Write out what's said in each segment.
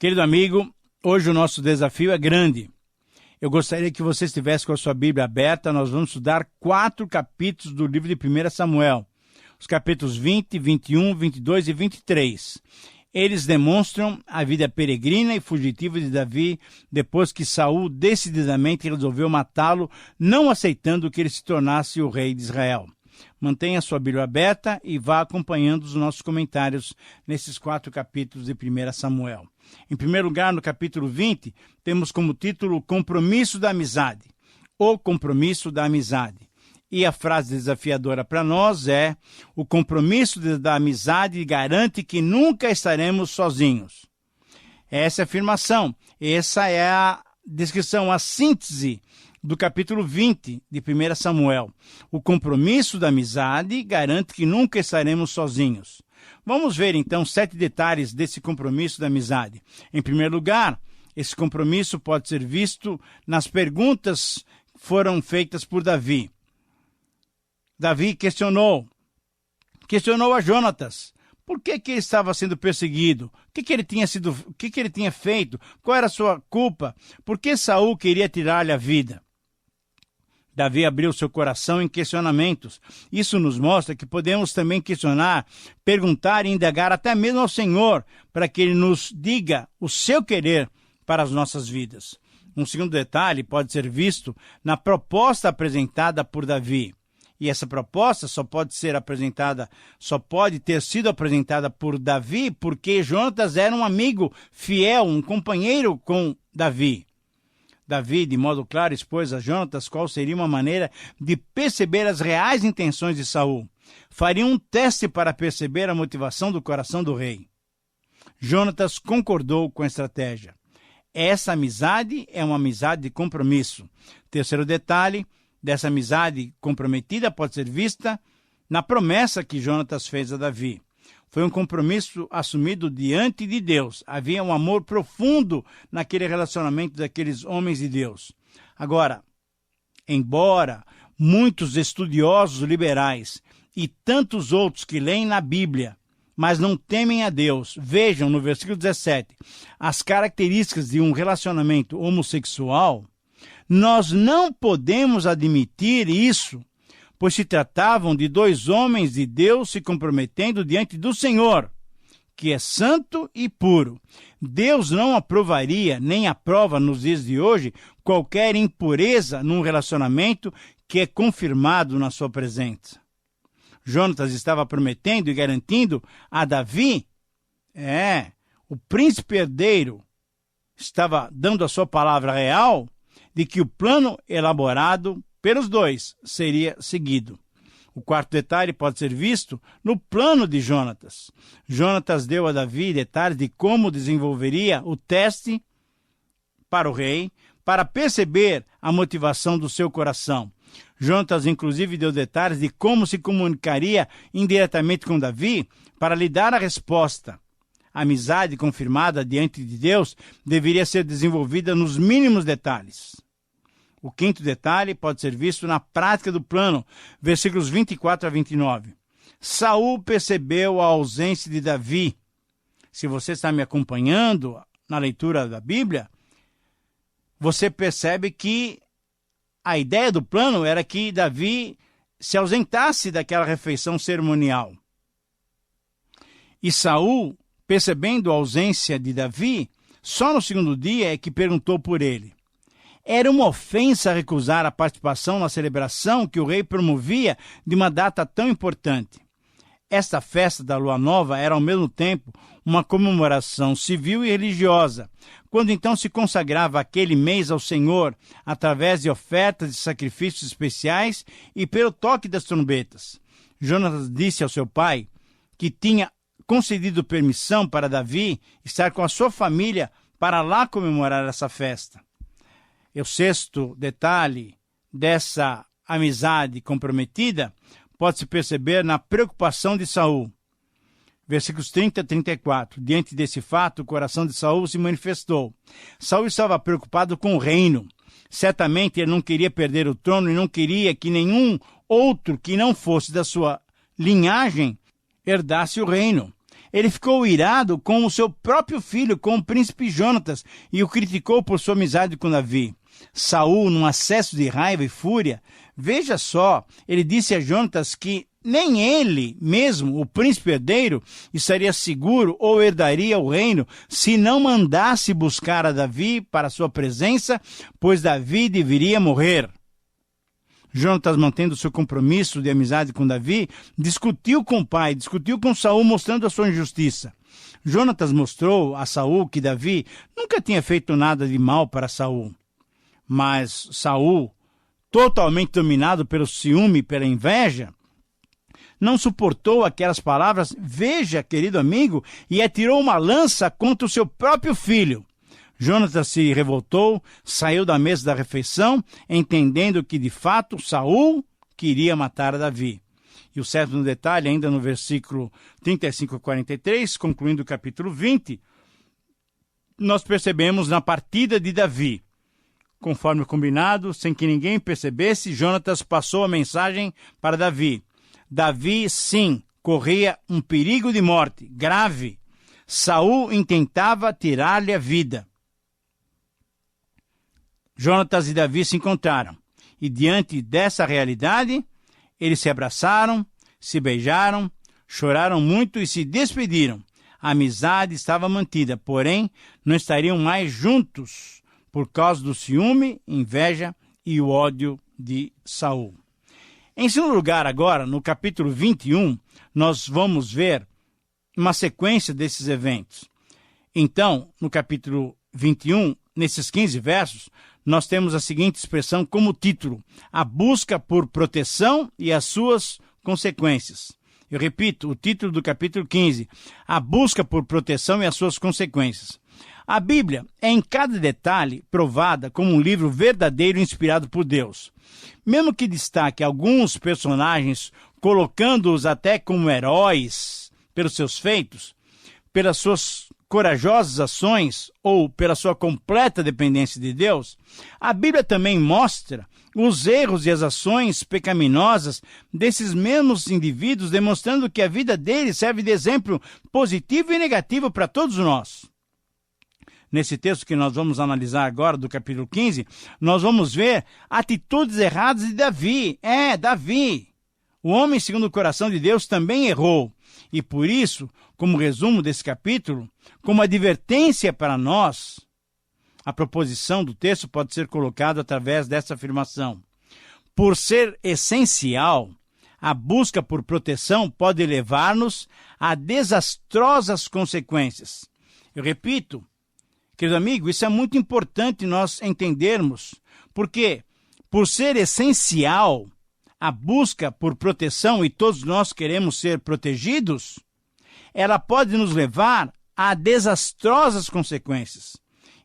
Querido amigo, hoje o nosso desafio é grande. Eu gostaria que você estivesse com a sua Bíblia aberta. Nós vamos estudar 4 capítulos do livro de 1 Samuel. Os capítulos 20, 21, 22 e 23. Eles demonstram a vida peregrina e fugitiva de Davi depois que Saul decididamente resolveu matá-lo, não aceitando que ele se tornasse o rei de Israel. Mantenha sua Bíblia aberta e vá acompanhando os nossos comentários nesses 4 capítulos de 1 Samuel. Em primeiro lugar, no capítulo 20, temos como título o Compromisso da Amizade. O Compromisso da Amizade. E a frase desafiadora para nós é: o compromisso da amizade garante que nunca estaremos sozinhos. Essa é a afirmação, essa é a descrição, a síntese do capítulo 20 de 1 Samuel. O compromisso da amizade garante que nunca estaremos sozinhos. Vamos ver então 7 detalhes desse compromisso da amizade. Em primeiro lugar, esse compromisso pode ser visto nas perguntas que foram feitas por Davi. Davi questionou a Jonatas. Por que ele estava sendo perseguido? O que ele tinha feito? Qual era a sua culpa? Por que Saul queria tirar-lhe a vida? Davi abriu seu coração em questionamentos. Isso nos mostra que podemos também questionar, perguntar e indagar até mesmo ao Senhor, para que Ele nos diga o seu querer para as nossas vidas. Um segundo detalhe pode ser visto na proposta apresentada por Davi. E essa proposta só pode ter sido apresentada por Davi porque Jonatas era um amigo fiel, um companheiro com Davi. Davi, de modo claro, expôs a Jonatas qual seria uma maneira de perceber as reais intenções de Saul. Faria um teste para perceber a motivação do coração do rei. Jonatas concordou com a estratégia. Essa amizade é uma amizade de compromisso. Terceiro detalhe dessa amizade comprometida pode ser vista na promessa que Jonatas fez a Davi. Foi um compromisso assumido diante de Deus. Havia um amor profundo naquele relacionamento daqueles homens de Deus. Agora, embora muitos estudiosos liberais e tantos outros que leem na Bíblia, mas não temem a Deus, vejam no versículo 17 as características de um relacionamento homossexual, nós não podemos admitir isso, pois se tratavam de 2 homens de Deus se comprometendo diante do Senhor, que é santo e puro. Deus não aprovaria, nem aprova nos dias de hoje, qualquer impureza num relacionamento que é confirmado na sua presença. Jonatas estava prometendo e garantindo a Davi, o príncipe herdeiro, estava dando a sua palavra real, de que o plano elaborado pelos 2 seria seguido. O quarto detalhe pode ser visto no plano de Jonatas. Jonatas deu a Davi detalhes de como desenvolveria o teste para o rei, para perceber a motivação do seu coração. Jonatas, inclusive, deu detalhes de como se comunicaria indiretamente com Davi para lhe dar a resposta. A amizade confirmada diante de Deus deveria ser desenvolvida nos mínimos detalhes. O quinto detalhe pode ser visto na prática do plano, versículos 24 a 29. Saul percebeu a ausência de Davi. Se você está me acompanhando na leitura da Bíblia, você percebe que a ideia do plano era que Davi se ausentasse daquela refeição cerimonial. E Saul, percebendo a ausência de Davi, só no segundo dia é que perguntou por ele. Era uma ofensa recusar a participação na celebração que o rei promovia de uma data tão importante. Esta festa da Lua Nova era, ao mesmo tempo, uma comemoração civil e religiosa, quando então se consagrava aquele mês ao Senhor através de ofertas e sacrifícios especiais e pelo toque das trombetas. Jonatas disse ao seu pai que tinha concedido permissão para Davi estar com a sua família para lá comemorar essa festa. E o sexto detalhe dessa amizade comprometida pode-se perceber na preocupação de Saul. Versículos 30 a 34. Diante desse fato, o coração de Saul se manifestou. Saul estava preocupado com o reino. Certamente ele não queria perder o trono e não queria que nenhum outro que não fosse da sua linhagem herdasse o reino. Ele ficou irado com o seu próprio filho, com o príncipe Jonatas, e o criticou por sua amizade com Davi. Saul, num acesso de raiva e fúria, veja só, ele disse a Jonatas que nem ele mesmo, o príncipe herdeiro, estaria seguro ou herdaria o reino se não mandasse buscar a Davi para sua presença, pois Davi deveria morrer. Jonatas, mantendo seu compromisso de amizade com Davi, discutiu com o pai, discutiu com Saul, mostrando a sua injustiça. Jonatas mostrou a Saul que Davi nunca tinha feito nada de mal para Saul. Mas Saul, totalmente dominado pelo ciúme e pela inveja, não suportou aquelas palavras, veja, querido amigo, e atirou uma lança contra o seu próprio filho. Jonatas se revoltou, saiu da mesa da refeição, entendendo que, de fato, Saul queria matar Davi. E o sétimo detalhe, ainda no versículo 35 a 43, concluindo o capítulo 20, nós percebemos na partida de Davi. Conforme combinado, sem que ninguém percebesse, Jonatas passou a mensagem para Davi. Davi, sim, corria um perigo de morte grave. Saul intentava tirar-lhe a vida. Jonatas e Davi se encontraram, e diante dessa realidade, eles se abraçaram, se beijaram, choraram muito e se despediram. A amizade estava mantida, porém, não estariam mais juntos por causa do ciúme, inveja e o ódio de Saul. Em segundo lugar, agora, no capítulo 21, nós vamos ver uma sequência desses eventos. Então, no capítulo 21, nesses 15 versos, nós temos a seguinte expressão como título: a busca por proteção e as suas consequências. Eu repito, o título do capítulo 15, a busca por proteção e as suas consequências. A Bíblia é em cada detalhe provada como um livro verdadeiro inspirado por Deus. Mesmo que destaque alguns personagens, colocando-os até como heróis pelos seus feitos, pelas suas corajosas ações ou pela sua completa dependência de Deus, a Bíblia também mostra os erros e as ações pecaminosas desses mesmos indivíduos, demonstrando que a vida deles serve de exemplo positivo e negativo para todos nós. Nesse texto que nós vamos analisar agora, do capítulo 15, nós vamos ver atitudes erradas de Davi. Davi, o homem segundo o coração de Deus, também errou. E por isso, como resumo desse capítulo, como advertência para nós, a proposição do texto pode ser colocada através dessa afirmação. Por ser essencial, a busca por proteção pode levar-nos a desastrosas consequências. Eu repito, querido amigo, isso é muito importante nós entendermos, porque por ser essencial a busca por proteção, e todos nós queremos ser protegidos, ela pode nos levar a desastrosas consequências.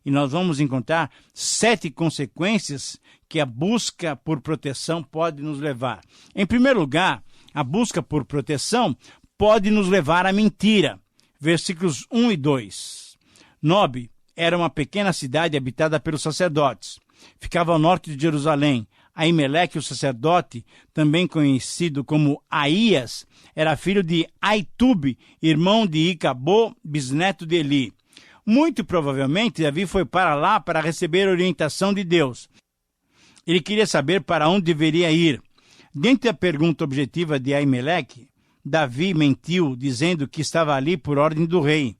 E nós vamos encontrar 7 consequências que a busca por proteção pode nos levar. Em primeiro lugar, a busca por proteção pode nos levar à mentira. Versículos 1 e 2. Nob era uma pequena cidade habitada pelos sacerdotes. Ficava ao norte de Jerusalém. Aimeleque, o sacerdote, também conhecido como Aías, era filho de Aitube, irmão de Icabô, bisneto de Eli. Muito provavelmente, Davi foi para lá para receber orientação de Deus. Ele queria saber para onde deveria ir. Diante da pergunta objetiva de Aimeleque, Davi mentiu, dizendo que estava ali por ordem do rei.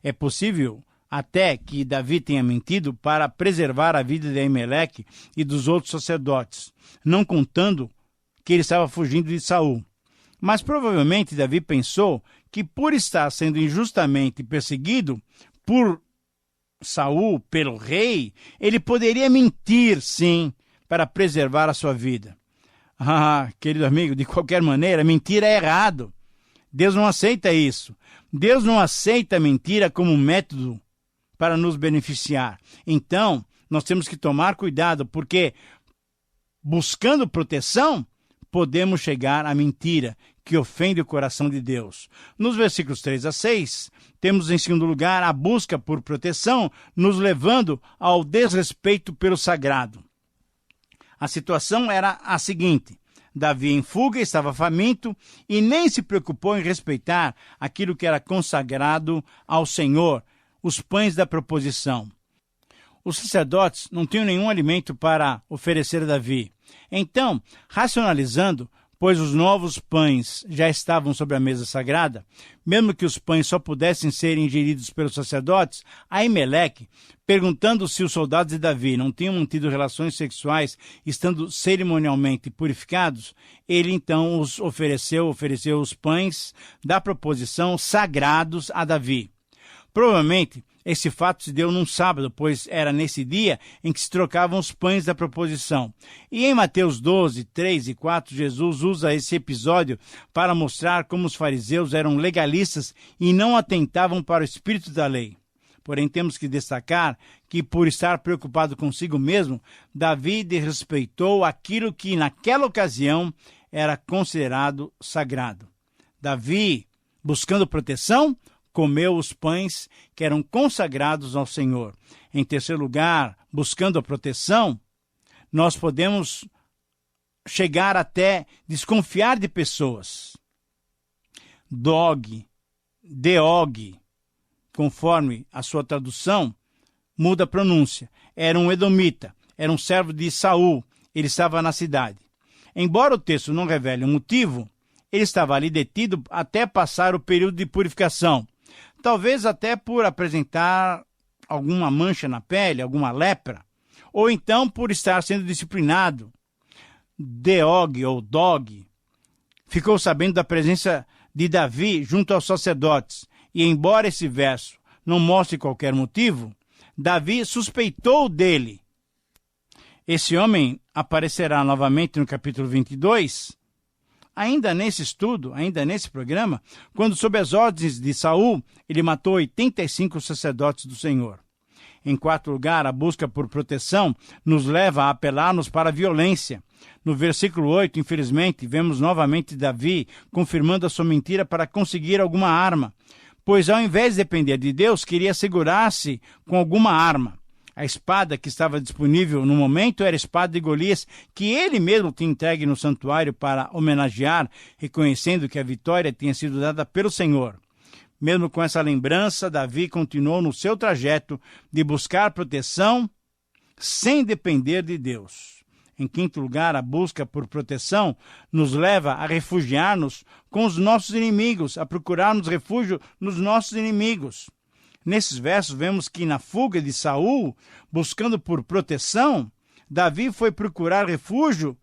É possível até que Davi tenha mentido para preservar a vida de Aimeleque e dos outros sacerdotes, não contando que ele estava fugindo de Saul. Mas provavelmente Davi pensou que por estar sendo injustamente perseguido por Saul, pelo rei, ele poderia mentir, sim, para preservar a sua vida. Querido amigo, de qualquer maneira, mentir é errado. Deus não aceita isso. Deus não aceita a mentira como método para nos beneficiar. Então, nós temos que tomar cuidado, porque buscando proteção, podemos chegar à mentira, que ofende o coração de Deus. Nos versículos 3 a 6, temos em segundo lugar a busca por proteção, nos levando ao desrespeito pelo sagrado. A situação era a seguinte: Davi em fuga, estava faminto e nem se preocupou em respeitar aquilo que era consagrado ao Senhor, os pães da proposição. Os sacerdotes não tinham nenhum alimento para oferecer a Davi. Então, racionalizando, pois os novos pães já estavam sobre a mesa sagrada, mesmo que os pães só pudessem ser ingeridos pelos sacerdotes, Aimeleque, perguntando se os soldados de Davi não tinham mantido relações sexuais estando cerimonialmente purificados, ele então os ofereceu os pães da proposição sagrados a Davi. Provavelmente, esse fato se deu num sábado, pois era nesse dia em que se trocavam os pães da proposição. E em Mateus 12, 3 e 4, Jesus usa esse episódio para mostrar como os fariseus eram legalistas e não atentavam para o espírito da lei. Porém, temos que destacar que, por estar preocupado consigo mesmo, Davi desrespeitou aquilo que, naquela ocasião, era considerado sagrado. Davi, buscando proteção, comeu os pães que eram consagrados ao Senhor. Em terceiro lugar, buscando a proteção, nós podemos chegar até desconfiar de pessoas. Deog, conforme a sua tradução, muda a pronúncia. Era um edomita, era um servo de Saul, ele estava na cidade. Embora o texto não revele o motivo, ele estava ali detido até passar o período de purificação. Talvez até por apresentar alguma mancha na pele, alguma lepra, ou então por estar sendo disciplinado. Dog ficou sabendo da presença de Davi junto aos sacerdotes, e embora esse verso não mostre qualquer motivo, Davi suspeitou dele. Esse homem aparecerá novamente no capítulo 22, ainda nesse estudo, ainda nesse programa, quando sob as ordens de Saul, ele matou 85 sacerdotes do Senhor. Em quarto lugar, a busca por proteção nos leva a apelar-nos para a violência. No versículo 8, infelizmente, vemos novamente Davi confirmando a sua mentira para conseguir alguma arma, pois ao invés de depender de Deus, queria segurar-se com alguma arma. A espada que estava disponível no momento era a espada de Golias, que ele mesmo tinha entregue no santuário para homenagear, reconhecendo que a vitória tinha sido dada pelo Senhor. Mesmo com essa lembrança, Davi continuou no seu trajeto de buscar proteção sem depender de Deus. Em quinto lugar, a busca por proteção nos leva a refugiar-nos com os nossos inimigos, a procurarmos refúgio nos nossos inimigos. Nesses versos, vemos que na fuga de Saul, buscando por proteção, Davi foi procurar refúgio,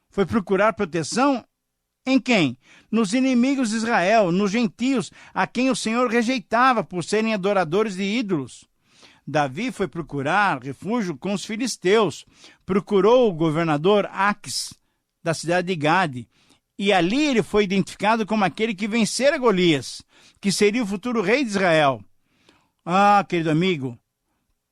foi procurar proteção em quem? Nos inimigos de Israel, nos gentios, a quem o Senhor rejeitava por serem adoradores de ídolos. Davi foi procurar refúgio com os filisteus, procurou o governador Aques, da cidade de Gade, e ali ele foi identificado como aquele que vencera Golias, que seria o futuro rei de Israel. Ah, querido amigo,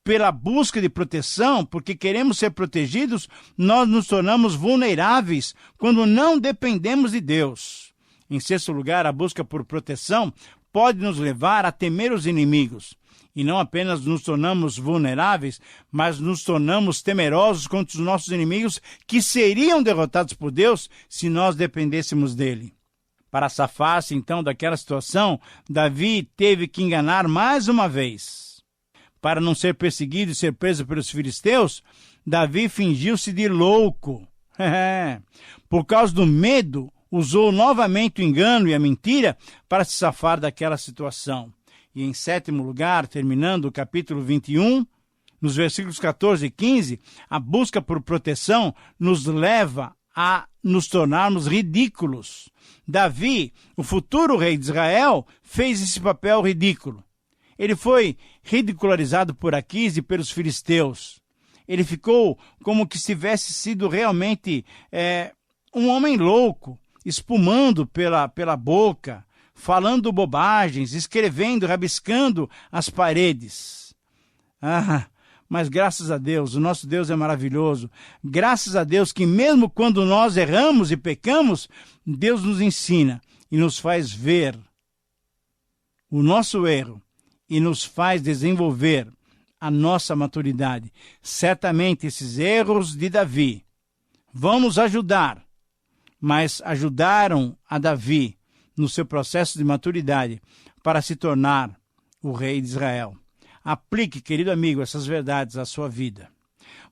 pela busca de proteção, porque queremos ser protegidos, nós nos tornamos vulneráveis quando não dependemos de Deus. Em sexto lugar, a busca por proteção pode nos levar a temer os inimigos. E não apenas nos tornamos vulneráveis, mas nos tornamos temerosos contra os nossos inimigos que seriam derrotados por Deus se nós dependêssemos dele. Para safar-se, então, daquela situação, Davi teve que enganar mais uma vez. Para não ser perseguido e ser preso pelos filisteus, Davi fingiu-se de louco. Por causa do medo, usou novamente o engano e a mentira para se safar daquela situação. E em sétimo lugar, terminando o capítulo 21, nos versículos 14 e 15, a busca por proteção nos leva a nos tornarmos ridículos. Davi, o futuro rei de Israel, fez esse papel ridículo. Ele foi ridicularizado por Aquis e pelos filisteus. Ele ficou como que se tivesse sido realmente um homem louco, espumando pela boca, falando bobagens, escrevendo, rabiscando as paredes. Mas graças a Deus, o nosso Deus é maravilhoso. Graças a Deus que mesmo quando nós erramos e pecamos, Deus nos ensina e nos faz ver o nosso erro e nos faz desenvolver a nossa maturidade. Certamente esses erros de Davi vão nos ajudar mas ajudaram a Davi no seu processo de maturidade para se tornar o rei de Israel. Aplique, querido amigo, essas verdades à sua vida.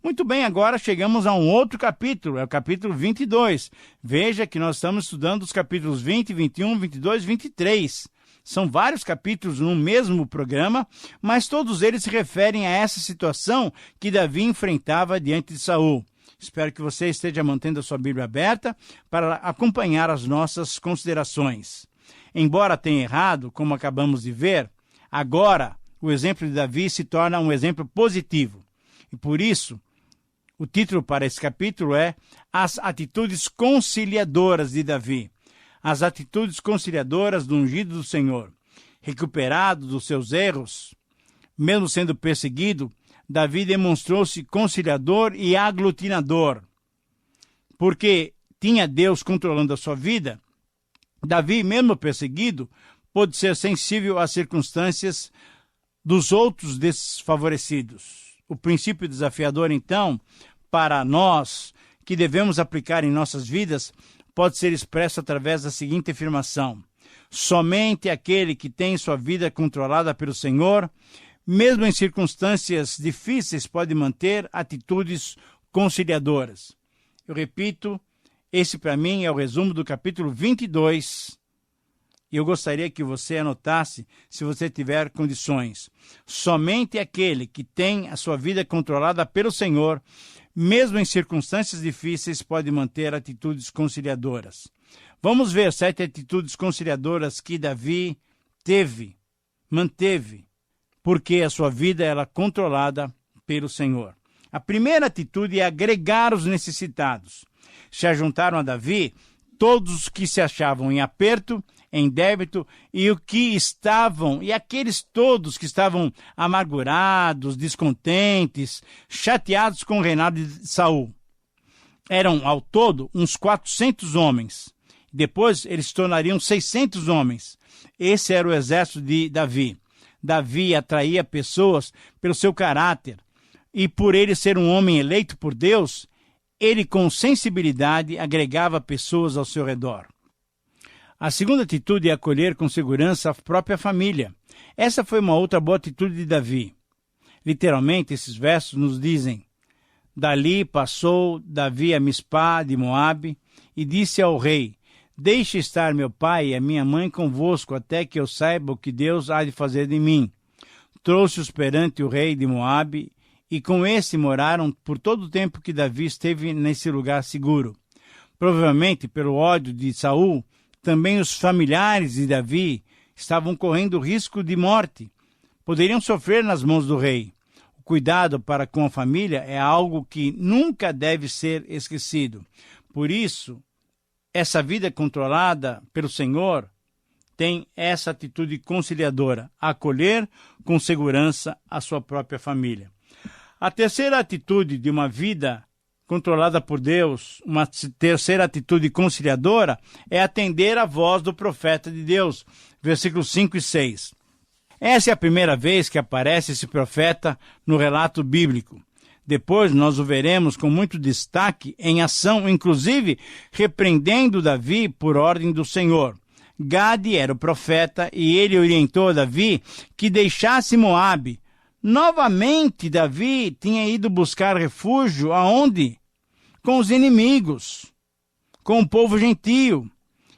Muito bem, agora chegamos a um outro capítulo, é o capítulo 22. Veja que nós estamos estudando os capítulos 20, 21, 22, 23. São vários capítulos no mesmo programa, mas todos eles se referem a essa situação que Davi enfrentava diante de Saul. Espero que você esteja mantendo a sua Bíblia aberta para acompanhar as nossas considerações. Embora tenha errado, como acabamos de ver, agora o exemplo de Davi se torna um exemplo positivo. E por isso, o título para esse capítulo é As Atitudes Conciliadoras de Davi. As atitudes conciliadoras do ungido do Senhor. Recuperado dos seus erros, mesmo sendo perseguido, Davi demonstrou-se conciliador e aglutinador. Porque tinha Deus controlando a sua vida, Davi, mesmo perseguido, pôde ser sensível às circunstâncias dos outros desfavorecidos. O princípio desafiador, então, para nós, que devemos aplicar em nossas vidas, pode ser expresso através da seguinte afirmação: somente aquele que tem sua vida controlada pelo Senhor, mesmo em circunstâncias difíceis, pode manter atitudes conciliadoras. Eu repito, esse para mim é o resumo do capítulo 22. E eu gostaria que você anotasse, se você tiver condições. Somente aquele que tem a sua vida controlada pelo Senhor, mesmo em circunstâncias difíceis, pode manter atitudes conciliadoras. Vamos ver 7 atitudes conciliadoras que Davi manteve, porque a sua vida era controlada pelo Senhor. A primeira atitude é agregar os necessitados. Se ajuntaram a Davi todos os que se achavam em aperto, em débito, e aqueles todos que estavam amargurados, descontentes, chateados com o reinado de Saul. Eram, ao todo, uns 400 homens. Depois, eles se tornariam 600 homens. Esse era o exército de Davi. Davi atraía pessoas pelo seu caráter, e por ele ser um homem eleito por Deus, ele com sensibilidade agregava pessoas ao seu redor. A segunda atitude é acolher com segurança a própria família. Essa foi uma outra boa atitude de Davi. Literalmente, esses versos nos dizem: dali passou Davi a Mispá de Moabe e disse ao rei: deixe estar meu pai e a minha mãe convosco, até que eu saiba o que Deus há de fazer de mim. Trouxe-os perante o rei de Moabe, e com esse moraram por todo o tempo que Davi esteve nesse lugar seguro. Provavelmente, pelo ódio de Saul, também os familiares de Davi estavam correndo risco de morte. Poderiam sofrer nas mãos do rei. O cuidado para com a família é algo que nunca deve ser esquecido. Por isso, essa vida controlada pelo Senhor tem essa atitude conciliadora, acolher com segurança a sua própria família. A terceira atitude de uma vida controlada por Deus, uma terceira atitude conciliadora, é atender à voz do profeta de Deus. Versículos 5 e 6. Essa é a primeira vez que aparece esse profeta no relato bíblico. Depois nós o veremos com muito destaque em ação, inclusive repreendendo Davi por ordem do Senhor. Gade era o profeta e ele orientou a Davi que deixasse Moabe. Novamente Davi tinha ido buscar refúgio aonde? Com os inimigos, com o povo gentio.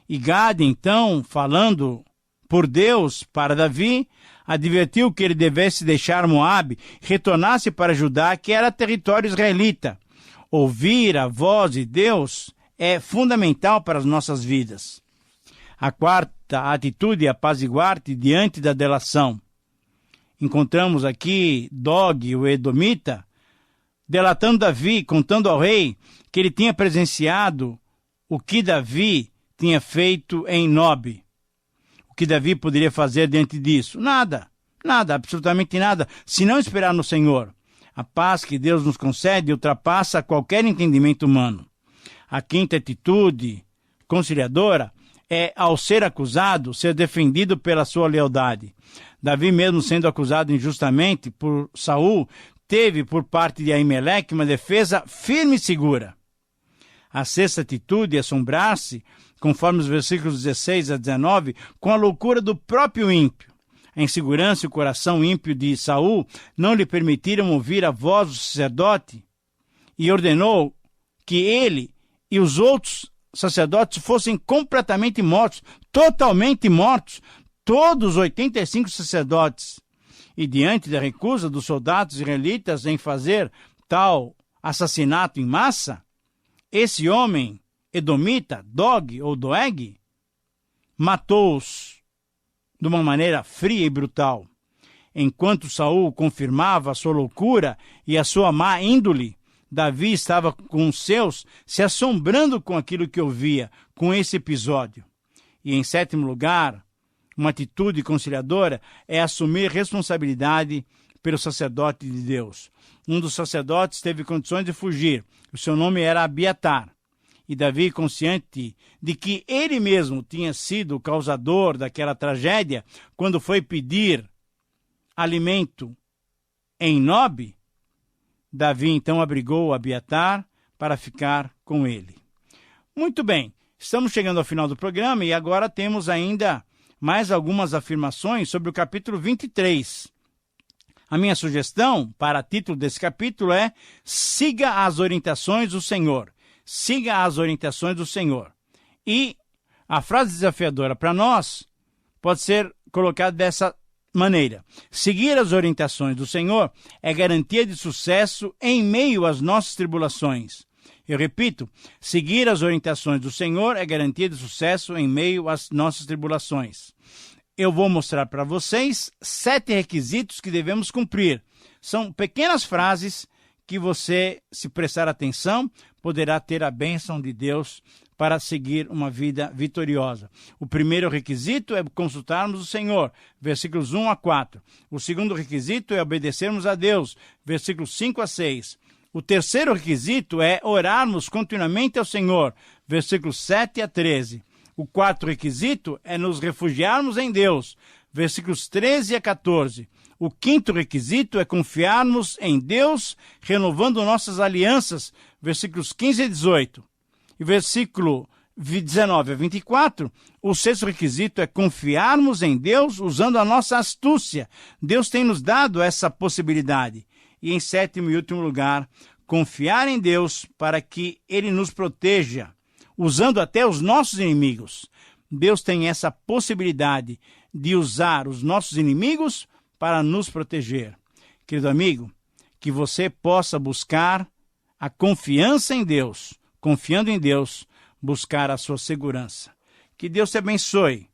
E Gade, então, falando por Deus para Davi, advertiu que ele devesse deixar Moabe, retornasse para Judá, que era território israelita. Ouvir a voz de Deus é fundamental para as nossas vidas. A quarta atitude é apaziguar-te diante da delação. Encontramos aqui Dog, o edomita, delatando Davi, contando ao rei que ele tinha presenciado o que Davi tinha feito em Nob. O que Davi poderia fazer diante disso? Nada, absolutamente nada, se não esperar no Senhor. A paz que Deus nos concede ultrapassa qualquer entendimento humano. A quinta atitude conciliadora é, ao ser acusado, ser defendido pela sua lealdade. Davi, mesmo sendo acusado injustamente por Saul, teve por parte de Aimeleque uma defesa firme e segura. A sexta atitude é assombrar-se, conforme os versículos 16 a 19, com a loucura do próprio ímpio. A insegurança e o coração ímpio de Saul não lhe permitiram ouvir a voz do sacerdote e ordenou que ele e os outros sacerdotes fossem completamente mortos, totalmente mortos, todos os 85 sacerdotes. E diante da recusa dos soldados israelitas em fazer tal assassinato em massa, esse homem edomita, Dog ou Doeg, matou-os de uma maneira fria e brutal. Enquanto Saul confirmava a sua loucura e a sua má índole, Davi estava com os seus se assombrando com aquilo que ouvia, com esse episódio. E em sétimo lugar, uma atitude conciliadora é assumir responsabilidade pelo sacerdote de Deus. Um dos sacerdotes teve condições de fugir. O seu nome era Abiatar. E Davi, consciente de que ele mesmo tinha sido o causador daquela tragédia, quando foi pedir alimento em Nob, Davi então abrigou Abiatar para ficar com ele. Muito bem, estamos chegando ao final do programa e agora temos ainda mais algumas afirmações sobre o capítulo 23. A minha sugestão para título desse capítulo é: siga as orientações do Senhor. Siga as orientações do Senhor. E a frase desafiadora para nós pode ser colocada dessa maneira: seguir as orientações do Senhor é garantia de sucesso em meio às nossas tribulações. Eu repito, seguir as orientações do Senhor é garantia de sucesso em meio às nossas tribulações. Eu vou mostrar para vocês 7 requisitos que devemos cumprir. São pequenas frases que você, se prestar atenção, poderá ter a bênção de Deus para seguir uma vida vitoriosa. O primeiro requisito é consultarmos o Senhor, versículos 1 a 4. O segundo requisito é obedecermos a Deus, versículos 5 a 6. O terceiro requisito é orarmos continuamente ao Senhor, versículos 7 a 13. O quarto requisito é nos refugiarmos em Deus, versículos 13 a 14. O quinto requisito é confiarmos em Deus, renovando nossas alianças, versículos 15 a 18. E versículo 19 a 24, o sexto requisito é confiarmos em Deus usando a nossa astúcia. Deus tem nos dado essa possibilidade. E em sétimo e último lugar, confiar em Deus para que Ele nos proteja, usando até os nossos inimigos. Deus tem essa possibilidade de usar os nossos inimigos para nos proteger. Querido amigo, que você possa buscar a confiança em Deus, confiando em Deus, buscar a sua segurança. Que Deus te abençoe